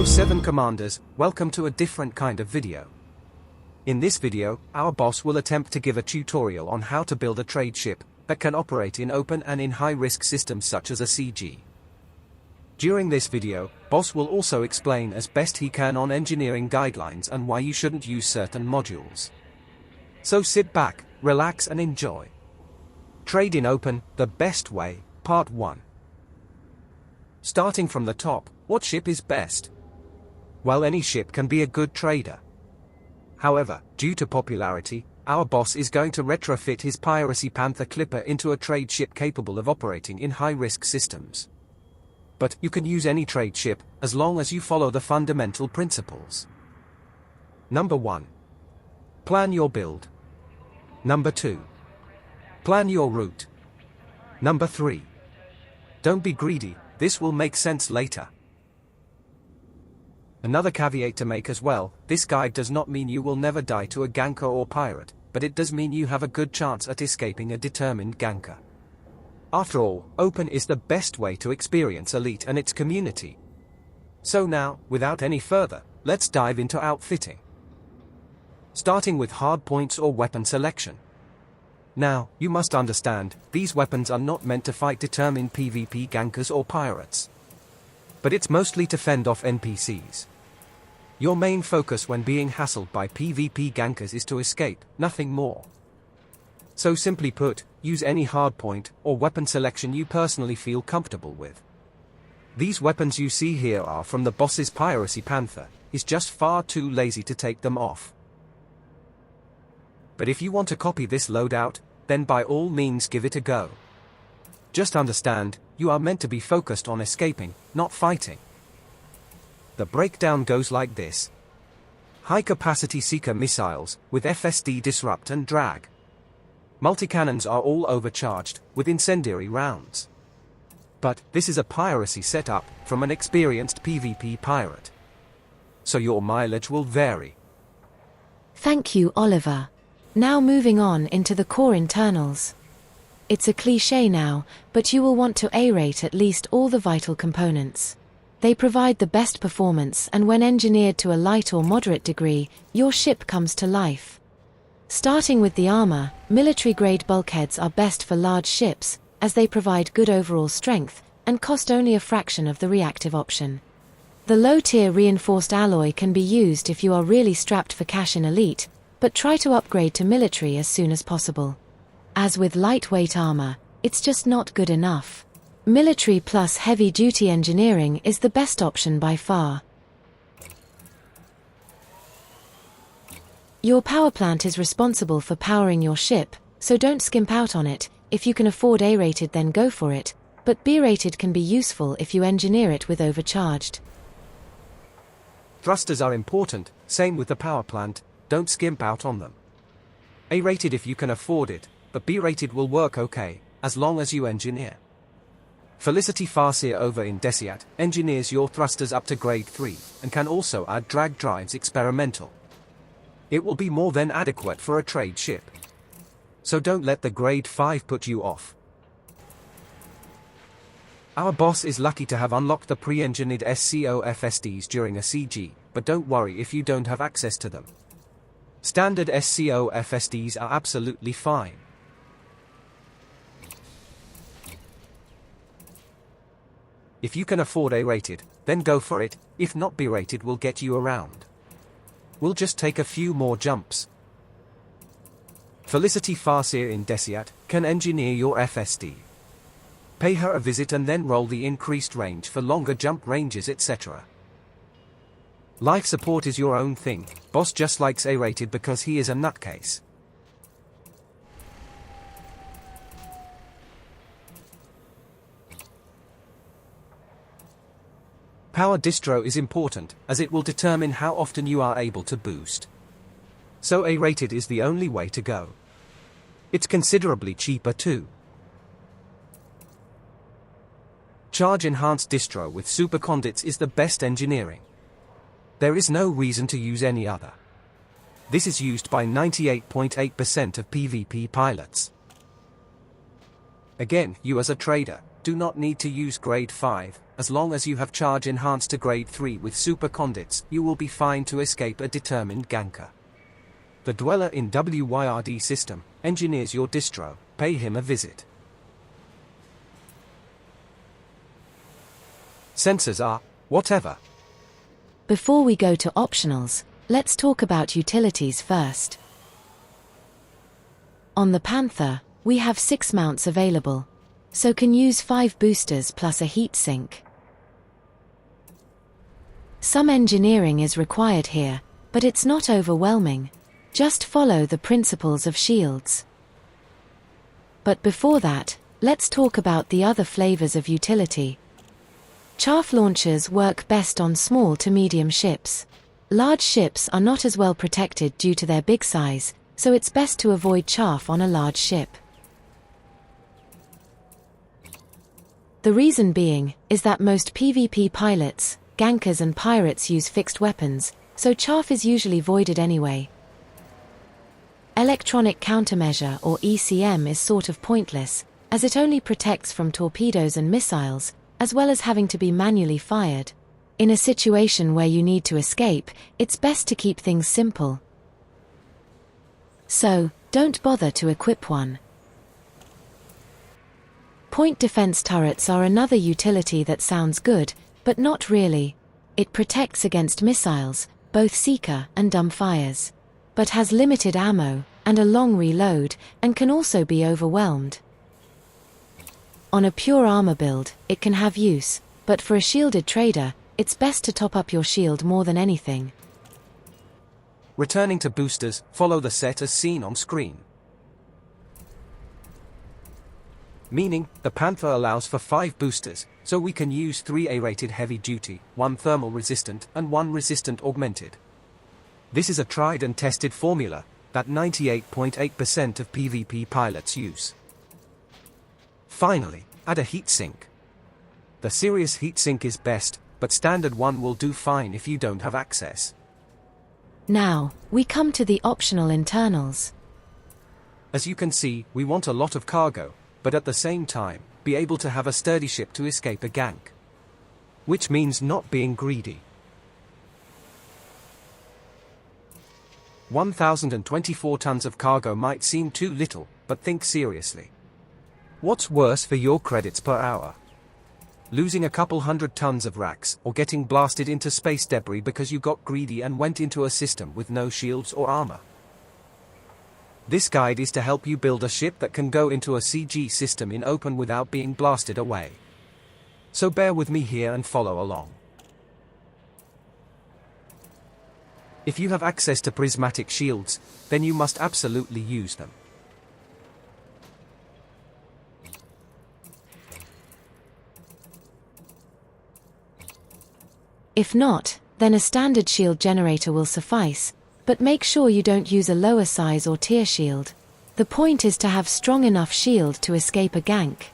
Hello 7 Commanders, welcome to a different kind of video. In this video, our boss will attempt to give a tutorial on how to build a trade ship that can operate in open and in high-risk systems such as a CG. During this video, boss will also explain as best he can on engineering guidelines and why you shouldn't use certain modules. So sit back, relax and enjoy. Trade in open, the best way, part 1. Starting from the top, what ship is best? Well, any ship can be a good trader. However, due to popularity, our boss is going to retrofit his Piracy Panther Clipper into a trade ship capable of operating in high-risk systems. But you can use any trade ship, as long as you follow the fundamental principles. Number 1. Plan your build. Number 2. Plan your route. Number 3. Don't be greedy, this will make sense later. Another caveat to make as well, this guide does not mean you will never die to a ganker or pirate, but it does mean you have a good chance at escaping a determined ganker. After all, open is the best way to experience Elite and its community. So now, without any further, let's dive into outfitting. Starting with hard points or weapon selection. Now, you must understand, these weapons are not meant to fight determined PvP gankers or pirates. But it's mostly to fend off NPCs. Your main focus when being hassled by PvP gankers is to escape, nothing more. So simply put, use any hardpoint or weapon selection you personally feel comfortable with. These weapons you see here are from the boss's Piracy Panther, he's just far too lazy to take them off. But if you want to copy this loadout, then by all means give it a go. Just understand, you are meant to be focused on escaping, not fighting. The breakdown goes like this. High-capacity seeker missiles, with FSD disrupt and drag. Multi-cannons are all overcharged, with incendiary rounds. But, this is a piracy setup, from an experienced PvP pirate. So your mileage will vary. Thank you, Oliver. Now moving on into the core internals. It's a cliché now, but you will want to A-rate at least all the vital components. They provide the best performance, and when engineered to a light or moderate degree, your ship comes to life. Starting with the armor, military-grade bulkheads are best for large ships, as they provide good overall strength, and cost only a fraction of the reactive option. The low-tier reinforced alloy can be used if you are really strapped for cash in Elite, but try to upgrade to military as soon as possible. As with lightweight armor, it's just not good enough. Military plus heavy-duty engineering is the best option by far. Your power plant is responsible for powering your ship, so don't skimp out on it. If you can afford A-rated, then go for it, but B-rated can be useful if you engineer it with overcharged. Thrusters are important, same with the power plant, don't skimp out on them. A-rated if you can afford it, but B-rated will work okay, as long as you engineer. Felicity Farseer over in Desiat engineers your thrusters up to grade 3, and can also add drag drives experimental. It will be more than adequate for a trade ship. So don't let the grade 5 put you off. Our boss is lucky to have unlocked the pre-engineered SCO FSDs during a CG, but don't worry if you don't have access to them. Standard SCO FSDs are absolutely fine. If you can afford A-rated, then go for it, if not B-rated will get you around. We'll just take a few more jumps. Felicity Farseer in Desiat can engineer your FSD. Pay her a visit and then roll the increased range for longer jump ranges, etc. Life support is your own thing, boss just likes A-rated because he is a nutcase. Power distro is important, as it will determine how often you are able to boost. So A-rated is the only way to go. It's considerably cheaper too. Charge enhanced distro with superconduits is the best engineering. There is no reason to use any other. This is used by 98.8% of PvP pilots. Again, you as a trader, do not need to use grade 5, as long as you have charge enhanced to grade 3 with super condits, you will be fine to escape a determined ganker. The dweller in WYRD system engineers your distro, pay him a visit. Sensors are whatever. Before we go to optionals, let's talk about utilities first. On the Panther, we have 6 mounts available, so can use 5 boosters plus a heatsink. Some engineering is required here, but it's not overwhelming. Just follow the principles of shields. But before that, let's talk about the other flavors of utility. Chaff launchers work best on small to medium ships. Large ships are not as well protected due to their big size, so it's best to avoid chaff on a large ship. The reason being is that most PvP pilots, gankers and pirates use fixed weapons, so chaff is usually voided anyway. Electronic countermeasure or ECM is sort of pointless, as it only protects from torpedoes and missiles, as well as having to be manually fired. In a situation where you need to escape, it's best to keep things simple. So, don't bother to equip one. Point defense turrets are another utility that sounds good, but not really. It protects against missiles, both seeker and dumbfires, but has limited ammo and a long reload, and can also be overwhelmed. On a pure armor build, it can have use, but for a shielded trader, it's best to top up your shield more than anything. Returning to boosters, follow the set as seen on screen. Meaning, the Panther allows for 5 boosters, so we can use 3 A-rated heavy duty, 1 thermal resistant and 1 resistant augmented. This is a tried and tested formula that 98.8% of PvP pilots use. Finally, add a heatsink. The Sirius heatsink is best, but standard one will do fine if you don't have access. Now, we come to the optional internals. As you can see, we want a lot of cargo, but at the same time, be able to have a sturdy ship to escape a gank. Which means not being greedy. 1,024 tons of cargo might seem too little, but think seriously. What's worse for your credits per hour? Losing a couple hundred tons of racks, or getting blasted into space debris because you got greedy and went into a system with no shields or armor? This guide is to help you build a ship that can go into a CG system in open without being blasted away. So bear with me here and follow along. If you have access to prismatic shields, then you must absolutely use them. If not, then a standard shield generator will suffice, but make sure you don't use a lower size or tier shield. The point is to have strong enough shield to escape a gank.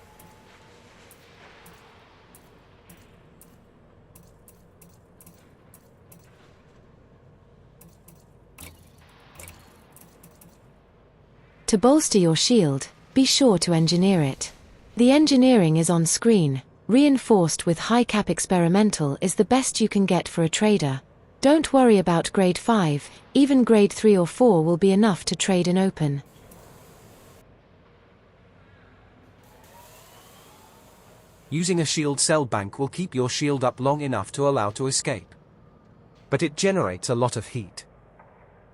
To bolster your shield, be sure to engineer it. The engineering is on screen. Reinforced with high cap experimental is the best you can get for a trader. Don't worry about grade 5, even grade 3 or 4 will be enough to trade in open. Using a shield cell bank will keep your shield up long enough to allow to escape. But it generates a lot of heat.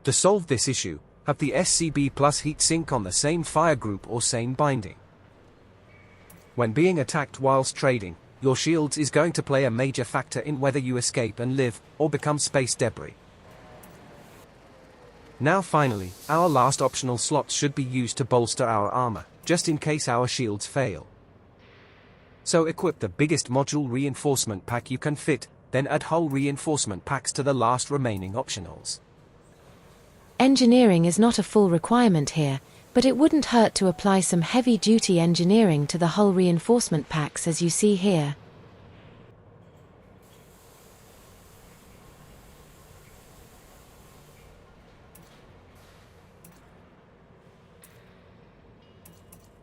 To solve this issue, have the SCB plus heatsink on the same fire group or same binding. When being attacked whilst trading, your shields is going to play a major factor in whether you escape and live, or become space debris. Now finally, our last optional slots should be used to bolster our armor, just in case our shields fail. So equip the biggest module reinforcement pack you can fit, then add hull reinforcement packs to the last remaining optionals. Engineering is not a full requirement here, but it wouldn't hurt to apply some heavy-duty engineering to the hull reinforcement packs as you see here.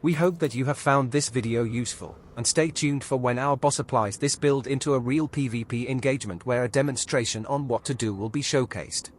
We hope that you have found this video useful, and stay tuned for when our boss applies this build into a real PvP engagement where a demonstration on what to do will be showcased.